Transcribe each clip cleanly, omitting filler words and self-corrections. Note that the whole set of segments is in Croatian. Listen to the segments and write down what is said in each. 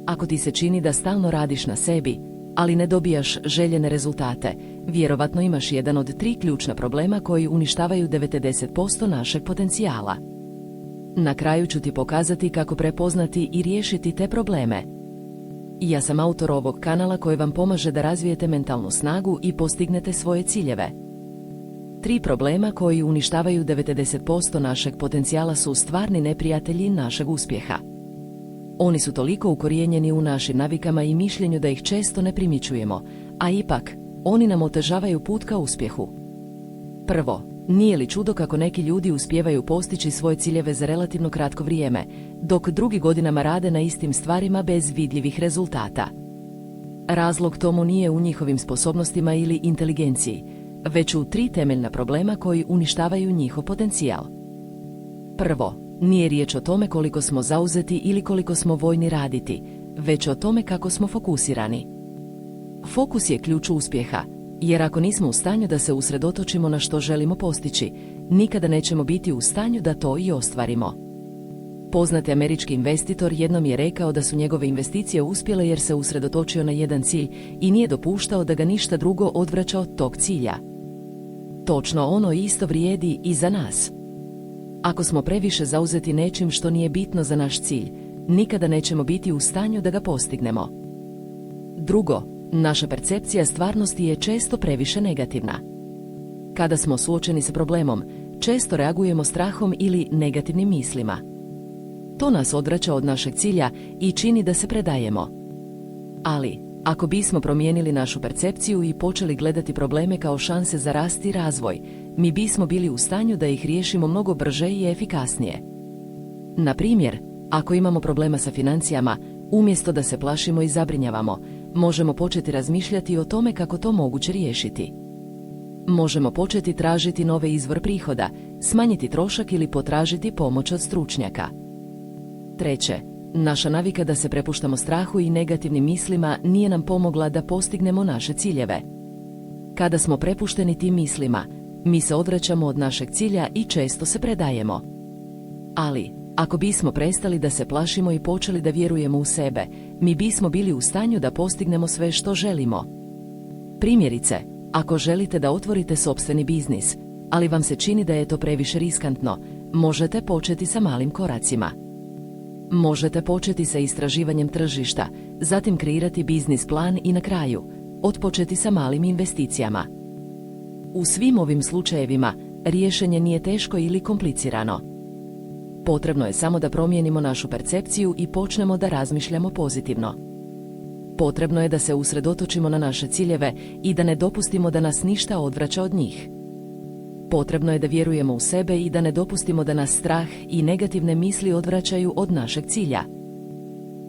Ako ti se čini da stalno radiš na sebi, ali ne dobijaš željene rezultate, vjerovatno imaš jedan od 3 ključna problema koji uništavaju 90% našeg potencijala. Na kraju ću ti pokazati kako prepoznati i riješiti te probleme. Ja sam autor ovog kanala koji vam pomaže da razvijete mentalnu snagu i postignete svoje ciljeve. 3 problema koji uništavaju 90% našeg potencijala su stvarni neprijatelji našeg uspjeha. Oni su toliko ukorijenjeni u našim navikama i mišljenju da ih često ne primjećujemo, a ipak, oni nam otežavaju put ka uspjehu. Prvo, nije li čudo kako neki ljudi uspijevaju postići svoje ciljeve za relativno kratko vrijeme, dok drugi godinama rade na istim stvarima bez vidljivih rezultata? Razlog tomu nije u njihovim sposobnostima ili inteligenciji, već u 3 temeljna problema koji uništavaju njihov potencijal. Prvo, nije riječ o tome koliko smo zauzeti ili koliko smo voljni raditi, već o tome kako smo fokusirani. Fokus je ključ uspjeha, jer ako nismo u stanju da se usredotočimo na što želimo postići, nikada nećemo biti u stanju da to i ostvarimo. Poznati američki investitor jednom je rekao da su njegove investicije uspjele jer se usredotočio na jedan cilj i nije dopuštao da ga ništa drugo odvraća od tog cilja. Točno ono isto vrijedi i za nas. Ako smo previše zauzeti nečim što nije bitno za naš cilj, nikada nećemo biti u stanju da ga postignemo. Drugo, naša percepcija stvarnosti je često previše negativna. Kada smo suočeni s problemom, često reagujemo strahom ili negativnim mislima. To nas odvraća od našeg cilja i čini da se predajemo. Ali, ako bismo promijenili našu percepciju i počeli gledati probleme kao šanse za rast i razvoj, mi bismo bili u stanju da ih riješimo mnogo brže i efikasnije. Na primjer, ako imamo problema sa financijama, umjesto da se plašimo i zabrinjavamo, možemo početi razmišljati o tome kako to moguće riješiti. Možemo početi tražiti nove izvor prihoda, smanjiti trošak ili potražiti pomoć od stručnjaka. Treće, naša navika da se prepuštamo strahu i negativnim mislima nije nam pomogla da postignemo naše ciljeve. Kada smo prepušteni tim mislima, mi se odvraćamo od našeg cilja i često se predajemo. Ali, ako bismo prestali da se plašimo i počeli da vjerujemo u sebe, mi bismo bili u stanju da postignemo sve što želimo. Primjerice, ako želite da otvorite sopstveni biznis, ali vam se čini da je to previše riskantno, možete početi sa malim koracima. Možete početi sa istraživanjem tržišta, zatim kreirati biznis plan i na kraju, otpočeti sa malim investicijama. U svim ovim slučajevima, rješenje nije teško ili komplicirano. Potrebno je samo da promijenimo našu percepciju i počnemo da razmišljamo pozitivno. Potrebno je da se usredotočimo na naše ciljeve i da ne dopustimo da nas ništa odvraća od njih. Potrebno je da vjerujemo u sebe i da ne dopustimo da nas strah i negativne misli odvraćaju od našeg cilja.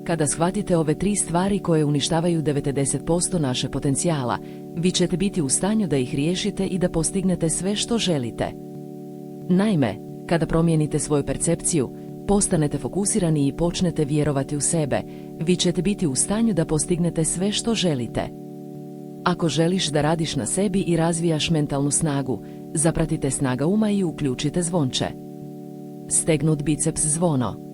Kada shvatite ove 3 stvari koje uništavaju 90% naše potencijala, vi ćete biti u stanju da ih riješite i da postignete sve što želite. Naime, kada promijenite svoju percepciju, postanete fokusirani i počnete vjerovati u sebe, vi ćete biti u stanju da postignete sve što želite. Ako želiš da radiš na sebi i razvijaš mentalnu snagu, zapratite Snaga uma i uključite zvonče. Stegnut biceps zvono.